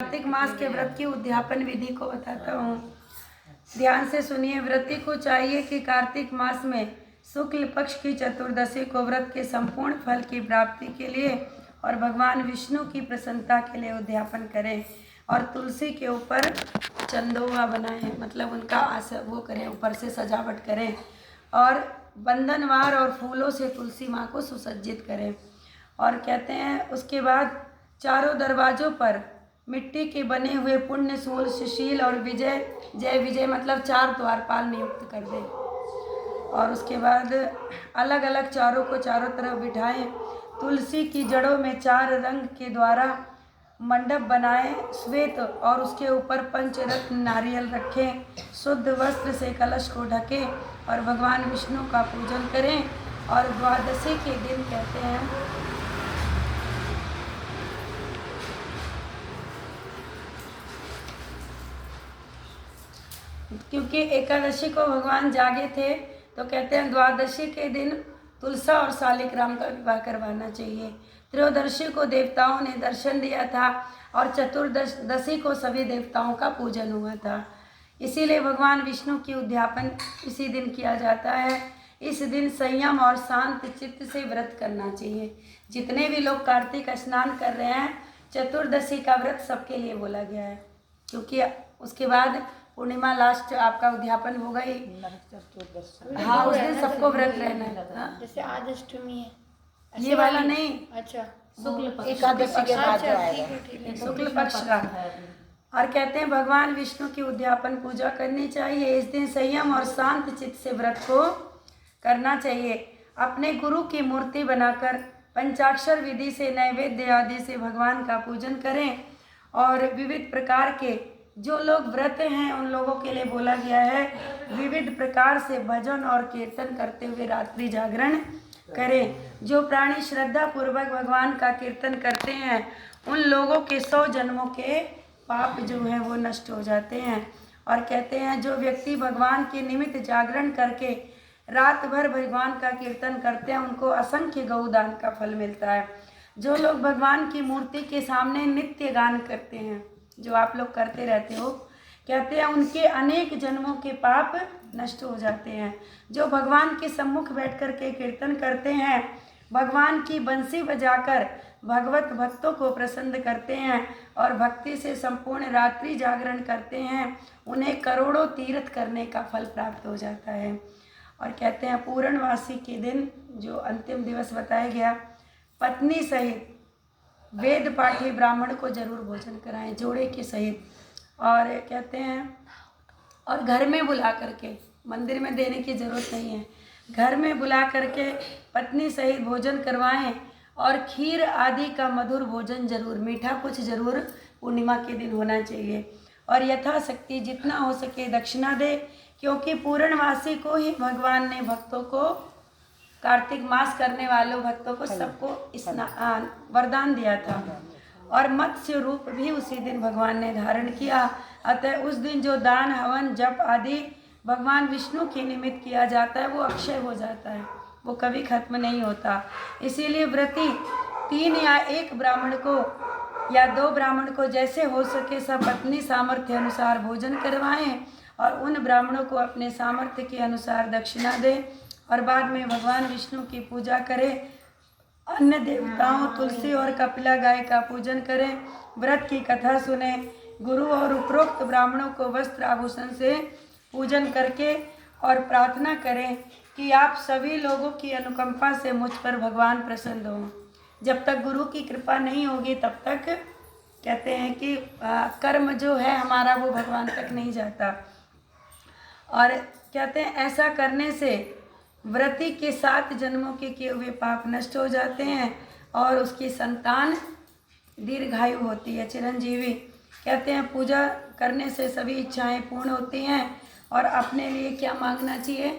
कार्तिक मास के व्रत की उद्यापन विधि को बताता हूँ। ध्यान से सुनिए। व्रती को चाहिए कि कार्तिक मास में शुक्ल पक्ष की चतुर्दशी को व्रत के संपूर्ण फल की प्राप्ति के लिए और भगवान विष्णु की प्रसन्नता के लिए उद्यापन करें और तुलसी के ऊपर चंदोवा बनाएं, मतलब उनका वो करें, ऊपर से सजावट करें और बंधनवार और फूलों से तुलसी माँ को सुसज्जित करें। और कहते हैं उसके बाद चारों दरवाजों पर मिट्टी के बने हुए पुण्य सूल, सुशील और विजय जय विजय मतलब 4 द्वारपाल नियुक्त कर दें। और उसके बाद अलग अलग चारों को चारों तरफ बिठाएं। तुलसी की जड़ों में 4 रंग के द्वारा मंडप बनाएं श्वेत और उसके ऊपर पंचरत्न नारियल रखें। शुद्ध वस्त्र से कलश को ढकें और भगवान विष्णु का पूजन करें। और द्वादशी के दिन कहते हैं क्योंकि एकादशी को भगवान जागे थे तो कहते हैं द्वादशी के दिन तुलसा और शालिग्राम का विवाह करवाना चाहिए। त्रयोदशी को देवताओं ने दर्शन दिया था और चतुर्दशी को सभी देवताओं का पूजन हुआ था। इसीलिए भगवान विष्णु की उद्यापन इसी दिन किया जाता है। इस दिन संयम और शांत चित्त से व्रत करना चाहिए। जितने भी लोग कार्तिक स्नान कर रहे हैं, चतुर्दशी का व्रत सबके लिए बोला गया है, क्योंकि उसके बाद पूर्णिमा लास्ट आपका उद्यापन होगा ही। हाँ, उस दिन सबको व्रत रहना है। जैसे आज अष्टमी है, ये वाला नहीं, अच्छा शुक्ल पक्ष एकादशी के बाद जो आएगा, शुक्ल पक्ष का। और कहते हैं भगवान विष्णु की उद्यापन पूजा करनी चाहिए। इस दिन संयम और शांत चित्त से व्रत को करना चाहिए। अपने गुरु की मूर्ति बनाकर पंचाक्षर विधि से नैवेद्य आदि से भगवान का पूजन करें। और विविध प्रकार के जो लोग व्रत हैं उन लोगों के लिए बोला गया है विविध प्रकार से भजन और कीर्तन करते हुए रात्रि जागरण करें। जो प्राणी श्रद्धा पूर्वक भगवान का कीर्तन करते हैं उन लोगों के 100 जन्मों के पाप जो हैं वो नष्ट हो जाते हैं। और कहते हैं जो व्यक्ति भगवान के निमित्त जागरण करके रात भर भगवान का कीर्तन करते हैं उनको असंख्य गौदान का फल मिलता है। जो लोग भगवान की मूर्ति के सामने नित्य गान करते हैं, जो आप लोग करते रहते हो, कहते हैं उनके अनेक जन्मों के पाप नष्ट हो जाते हैं। जो भगवान के सम्मुख बैठ कर के कीर्तन करते हैं, भगवान की बंसी बजाकर भगवत भक्तों को प्रसन्न करते हैं और भक्ति से संपूर्ण रात्रि जागरण करते हैं, उन्हें करोड़ों तीर्थ करने का फल प्राप्त हो जाता है। और कहते हैं पूर्णवासी के दिन जो अंतिम दिवस बताया गया, पत्नी सहित वेद पाठी ब्राह्मण को जरूर भोजन कराएं जोड़े के सहित। और कहते हैं और घर में बुला करके, मंदिर में देने की ज़रूरत नहीं है, घर में बुला करके पत्नी सहित भोजन करवाएं। और खीर आदि का मधुर भोजन जरूर, मीठा कुछ जरूर पूर्णिमा के दिन होना चाहिए। और यथाशक्ति जितना हो सके दक्षिणा दे, क्योंकि पूर्णवासी को ही भगवान ने भक्तों को, कार्तिक मास करने वालों भक्तों को सबको स्नान वरदान दिया था। और मत्स्य रूप भी उसी दिन भगवान ने धारण किया। अतः उस दिन जो दान हवन जप आदि भगवान विष्णु के निमित्त किया जाता है वो अक्षय हो जाता है, वो कभी खत्म नहीं होता। इसीलिए व्रती 3 या 1 ब्राह्मण को या 2 ब्राह्मण को जैसे हो सके सब पत्नी सामर्थ्य अनुसार भोजन करवाएं और उन ब्राह्मणों को अपने सामर्थ्य के अनुसार दक्षिणा दें। और बाद में भगवान विष्णु की पूजा करें, अन्य देवताओं तुलसी और कपिला गाय का पूजन करें, व्रत की कथा सुने, गुरु और उपरोक्त ब्राह्मणों को वस्त्र आभूषण से पूजन करके और प्रार्थना करें कि आप सभी लोगों की अनुकंपा से मुझ पर भगवान प्रसन्न हों। जब तक गुरु की कृपा नहीं होगी तब तक कहते हैं कि कर्म जो है हमारा वो भगवान तक नहीं जाता। और कहते हैं ऐसा करने से व्रती के 7 जन्मों के किए हुए पाप नष्ट हो जाते हैं और उसकी संतान दीर्घायु होती है, चिरंजीवी। कहते हैं पूजा करने से सभी इच्छाएं पूर्ण होती हैं। और अपने लिए क्या मांगना चाहिए?